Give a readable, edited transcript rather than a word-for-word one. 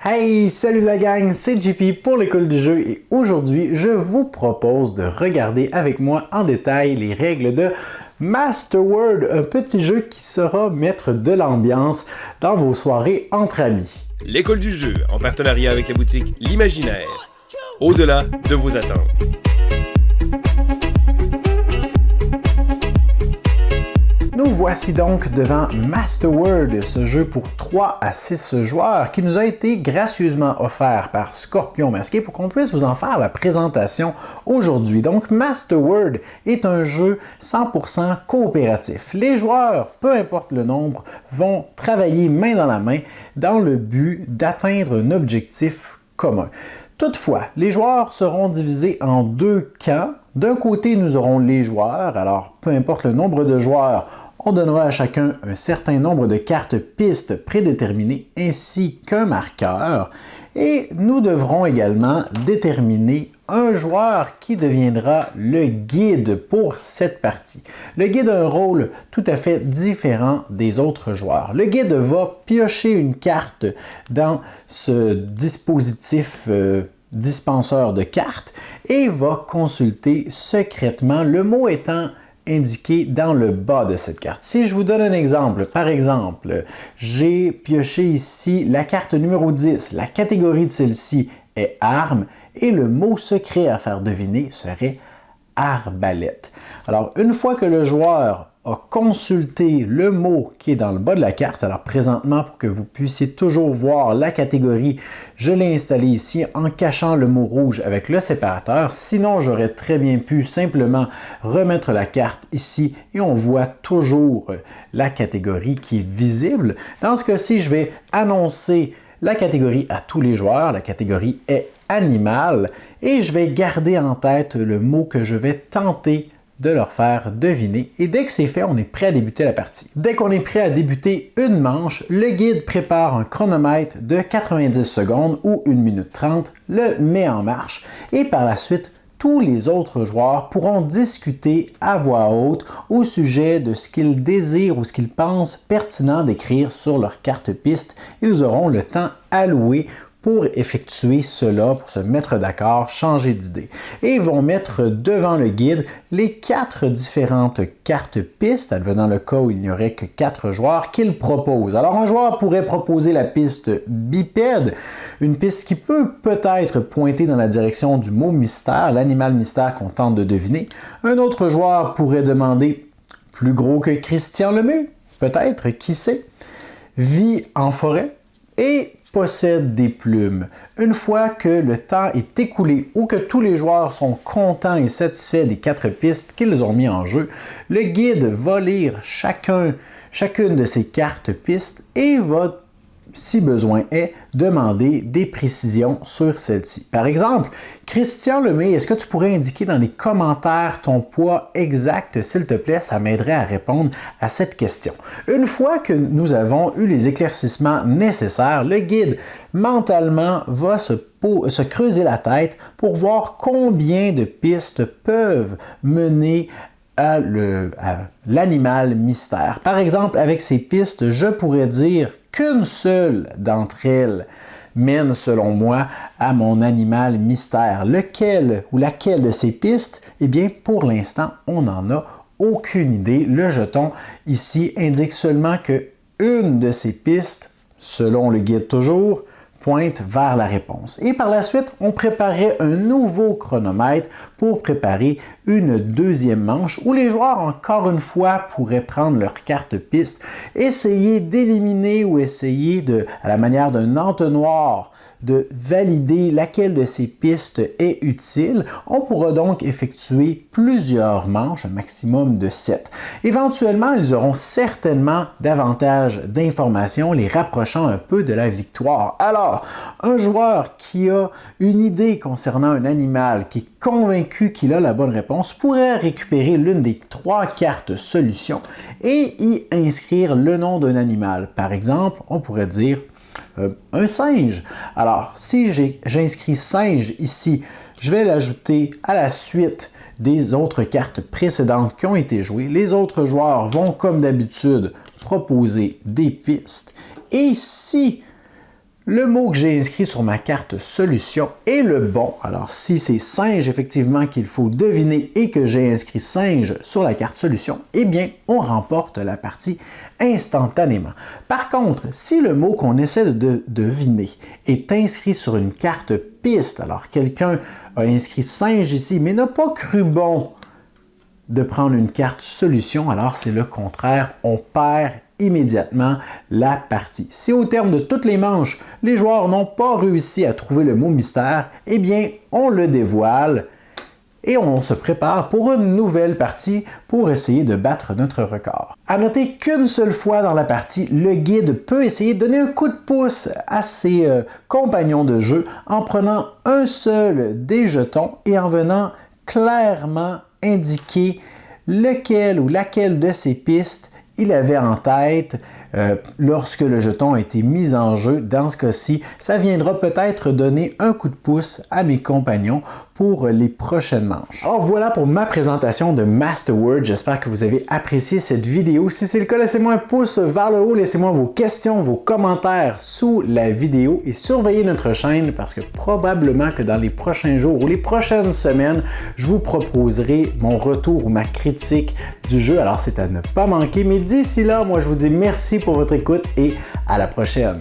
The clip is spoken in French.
Hey, salut la gang, c'est JP pour l'école du jeu et aujourd'hui, je vous propose de regarder avec moi en détail les règles de Masterworld, un petit jeu qui saura mettre de l'ambiance dans vos soirées entre amis. L'école du jeu, en partenariat avec la boutique L'Imaginaire, au-delà de vos attentes. Nous voici donc devant Masterworld, ce jeu pour 3 à 6 joueurs qui nous a été gracieusement offert par Scorpion Masqué pour qu'on puisse vous en faire la présentation aujourd'hui. Donc Masterworld est un jeu 100% coopératif. Les joueurs, peu importe le nombre, vont travailler main dans la main dans le but d'atteindre un objectif commun. Toutefois, les joueurs seront divisés en 2 camps. D'un côté, nous aurons les joueurs, alors peu importe le nombre de joueurs, on donnera à chacun un certain nombre de cartes pistes prédéterminées ainsi qu'un marqueur et nous devrons également déterminer un joueur qui deviendra le guide pour cette partie. Le guide a un rôle tout à fait différent des autres joueurs. Le guide va piocher une carte dans ce dispositif dispenseur de cartes et va consulter secrètement, le mot étant indiqué dans le bas de cette carte. Si je vous donne un exemple, par exemple, j'ai pioché ici la carte numéro 10. La catégorie de celle-ci est arme et le mot secret à faire deviner serait arbalète. Alors, une fois que le joueur a consulté le mot qui est dans le bas de la carte, alors présentement, pour que vous puissiez toujours voir la catégorie, je l'ai installé ici en cachant le mot rouge avec le séparateur. Sinon, j'aurais très bien pu simplement remettre la carte ici et on voit toujours la catégorie qui est visible. Dans ce cas-ci, je vais annoncer la catégorie à tous les joueurs. La catégorie est animal et je vais garder en tête le mot que je vais tenter de leur faire deviner. Et dès que c'est fait, on est prêt à débuter la partie. Dès qu'on est prêt à débuter une manche, le guide prépare un chronomètre de 90 secondes ou 1 minute 30, le met en marche et par la suite, tous les autres joueurs pourront discuter à voix haute au sujet de ce qu'ils désirent ou ce qu'ils pensent pertinent d'écrire sur leur carte piste. Ils auront le temps alloué pour effectuer cela, pour se mettre d'accord, changer d'idée. Et ils vont mettre devant le guide les 4 différentes cartes pistes, advenant le cas où il n'y aurait que 4 joueurs, qu'ils proposent. Alors un joueur pourrait proposer la piste bipède, une piste qui peut-être pointer dans la direction du mot mystère, l'animal mystère qu'on tente de deviner. Un autre joueur pourrait demander plus gros que Christian Lemay, peut-être, qui sait, vit en forêt et possède des plumes. Une fois que le temps est écoulé ou que tous les joueurs sont contents et satisfaits des 4 pistes qu'ils ont mis en jeu, le guide va lire chacune de ces cartes pistes et va, si besoin est, demander des précisions sur celle-ci. Par exemple, Christian Lemay, est-ce que tu pourrais indiquer dans les commentaires ton poids exact, s'il te plaît? Ça m'aiderait à répondre à cette question. Une fois que nous avons eu les éclaircissements nécessaires, le guide mentalement va se creuser la tête pour voir combien de pistes peuvent mener à l'animal mystère. Par exemple, avec ces pistes, je pourrais dire qu'une seule d'entre elles mène, selon moi, à mon animal mystère. Lequel ou laquelle de ces pistes? Eh bien, pour l'instant, on n'en a aucune idée. Le jeton ici indique seulement que une de ces pistes, selon le guide toujours, pointe vers la réponse. Et par la suite, on préparait un nouveau chronomètre pour préparer une deuxième manche où les joueurs, encore une fois, pourraient prendre leur carte piste, essayer d'éliminer ou essayer à la manière d'un entonnoir, de valider laquelle de ces pistes est utile. On pourra donc effectuer plusieurs manches, un maximum de 7. Éventuellement, ils auront certainement davantage d'informations, les rapprochant un peu de la victoire. Alors, un joueur qui a une idée concernant un animal, qui est convaincu qu'il a la bonne réponse, pourrait récupérer l'une des 3 cartes solutions et y inscrire le nom d'un animal. Par exemple, on pourrait dire un singe. Alors, si j'inscris singe ici, je vais l'ajouter à la suite des autres cartes précédentes qui ont été jouées. Les autres joueurs vont, comme d'habitude, proposer des pistes. Et si Le mot que j'ai inscrit sur ma carte solution est le bon. Alors, si c'est singe effectivement qu'il faut deviner et que j'ai inscrit singe sur la carte solution, eh bien, on remporte la partie instantanément. Par contre, si le mot qu'on essaie de deviner est inscrit sur une carte piste, alors quelqu'un a inscrit singe ici, mais n'a pas cru bon de prendre une carte solution, alors c'est le contraire, on perd immédiatement la partie. Si au terme de toutes les manches, les joueurs n'ont pas réussi à trouver le mot mystère, eh bien, on le dévoile et on se prépare pour une nouvelle partie pour essayer de battre notre record. À noter qu'une seule fois dans la partie, le guide peut essayer de donner un coup de pouce à ses compagnons de jeu en prenant un seul des jetons et en venant clairement indiquer lequel ou laquelle de ces pistes il avait en tête lorsque le jeton a été mis en jeu. Dans ce cas-ci, ça viendra peut-être donner un coup de pouce à mes compagnons pour les prochaines manches. Alors voilà pour ma présentation de Masterword. J'espère que vous avez apprécié cette vidéo. Si c'est le cas, laissez-moi un pouce vers le haut, laissez-moi vos questions, vos commentaires sous la vidéo et surveillez notre chaîne parce que probablement que dans les prochains jours ou les prochaines semaines, je vous proposerai mon retour ou ma critique du jeu. Alors c'est à ne pas manquer, mais d'ici là, moi je vous dis merci pour votre écoute et à la prochaine.